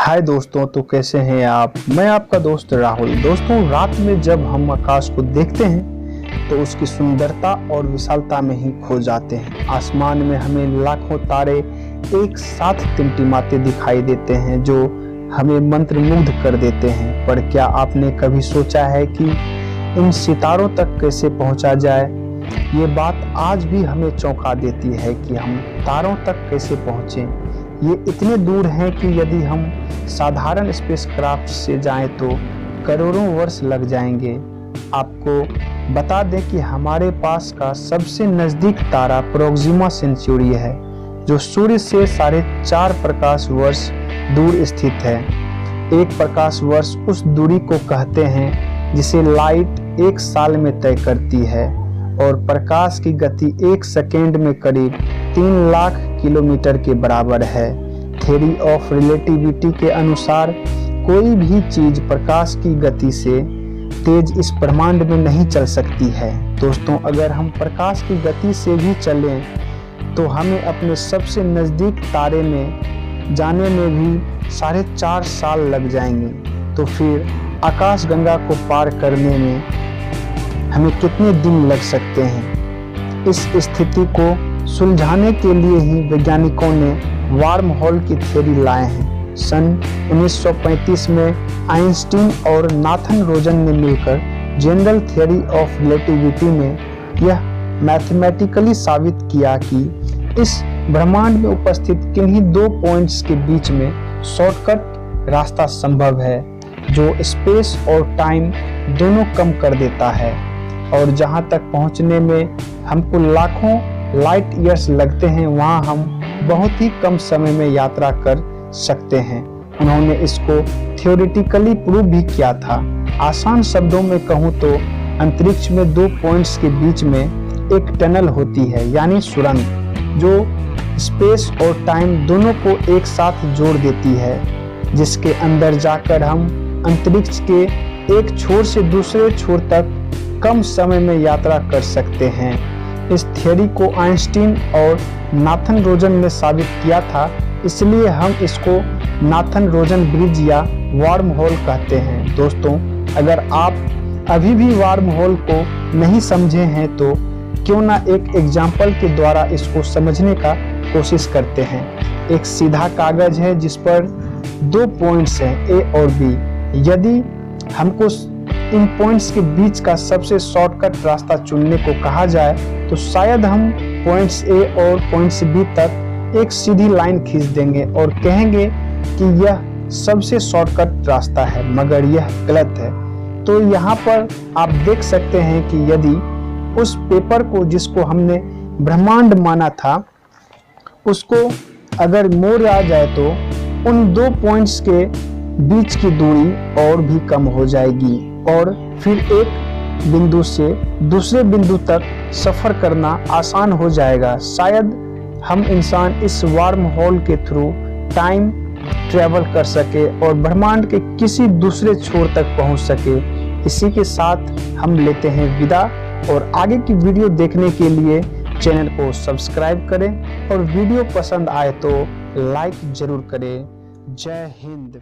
हाय दोस्तों, तो कैसे हैं आप। मैं आपका दोस्त राहुल। दोस्तों, रात में जब हम आकाश को देखते हैं तो उसकी सुंदरता और विशालता में ही खो जाते हैं। आसमान में हमें लाखों तारे एक साथ टिमटिमाते दिखाई देते हैं जो हमें मंत्रमुग्ध कर देते हैं। पर क्या आपने कभी सोचा है कि इन सितारों तक कैसे पहुंचा जाए। ये बात आज भी हमें चौंका देती है कि हम तारों तक कैसे पहुंचें। ये इतने दूर हैं कि यदि हम साधारण स्पेसक्राफ्ट से जाएं तो करोड़ों वर्ष लग जाएंगे। आपको बता दें कि हमारे पास का सबसे नज़दीक तारा प्रोक्सिमा सेंचुरी है जो सूर्य से 4.5 प्रकाश वर्ष दूर स्थित है। एक प्रकाश वर्ष उस दूरी को कहते हैं जिसे लाइट एक साल में तय करती है और प्रकाश की गति 1 सेकेंड में करीब 3 लाख किलोमीटर के बराबर है। थ्योरी ऑफ रिलेटिविटी के अनुसार कोई भी चीज प्रकाश की गति से तेज इस ब्रह्मांड में नहीं चल सकती है। दोस्तों, अगर हम प्रकाश की गति से भी चलें तो हमें अपने सबसे नज़दीक तारे में जाने में भी 4.5 साल लग जाएंगे। तो फिर आकाशगंगा को पार करने में हमें कितने दिन लग सकते हैं। इस स्थिति को सुलझाने के लिए ही वैज्ञानिकों ने वार्म होल की थ्योरी लाए हैं। सन 1935 में आइंस्टीन और नाथन रोजन ने मिलकर जनरल थ्योरी ऑफ रिलेटिविटी में यह मैथमेटिकली साबित किया कि इस ब्रह्मांड में उपस्थित किन्हीं 2 पॉइंट्स के बीच में शॉर्टकट रास्ता संभव है जो स्पेस और टाइम दोनों कम कर देता है और जहां तक पहुंचने में हमको लाखों लाइट ईयर्स लगते हैं वहां हम बहुत ही कम समय में यात्रा कर सकते हैं। उन्होंने इसको थ्योरेटिकली प्रूव भी किया था। आसान शब्दों में कहूँ तो अंतरिक्ष में 2 पॉइंट्स के बीच में एक टनल होती है, यानी सुरंग, जो स्पेस और टाइम दोनों को एक साथ जोड़ देती है, जिसके अंदर जाकर हम अंतरिक्ष के एक छोर से दूसरे छोर तक कम समय में यात्रा कर सकते हैं। इस थ्योरी को आइंस्टीन और नाथन रोजन ने साबित किया था, इसलिए हम इसको नाथन रोजन ब्रिज या वार्म होल कहते हैं। दोस्तों, अगर आप अभी भी वार्म होल को नहीं समझे हैं तो क्यों ना एक एग्जाम्पल के द्वारा इसको समझने का कोशिश करते हैं। एक सीधा कागज है जिस पर 2 पॉइंट्स हैं, ए और बी। यदि हमको इन पॉइंट्स के बीच का सबसे शॉर्टकट रास्ता चुनने को कहा जाए तो शायद हम पॉइंट्स ए और पॉइंट्स बी तक एक सीधी लाइन खींच देंगे और कहेंगे कि यह सबसे शॉर्टकट रास्ता है, मगर यह गलत है। तो यहाँ पर आप देख सकते हैं कि यदि उस पेपर को जिसको हमने ब्रह्मांड माना था उसको अगर मोड़ आ जाए तो उन 2 पॉइंट्स के बीच की दूरी और भी कम हो जाएगी और फिर एक बिंदु से दूसरे बिंदु तक सफर करना आसान हो जाएगा। शायद हम इंसान इस वार्म होल के थ्रू टाइम ट्रेवल कर सके और ब्रह्मांड के किसी दूसरे छोर तक पहुंच सके। इसी के साथ हम लेते हैं विदा और आगे की वीडियो देखने के लिए चैनल को सब्सक्राइब करें और वीडियो पसंद आए तो लाइक जरूर करें। जय हिंद।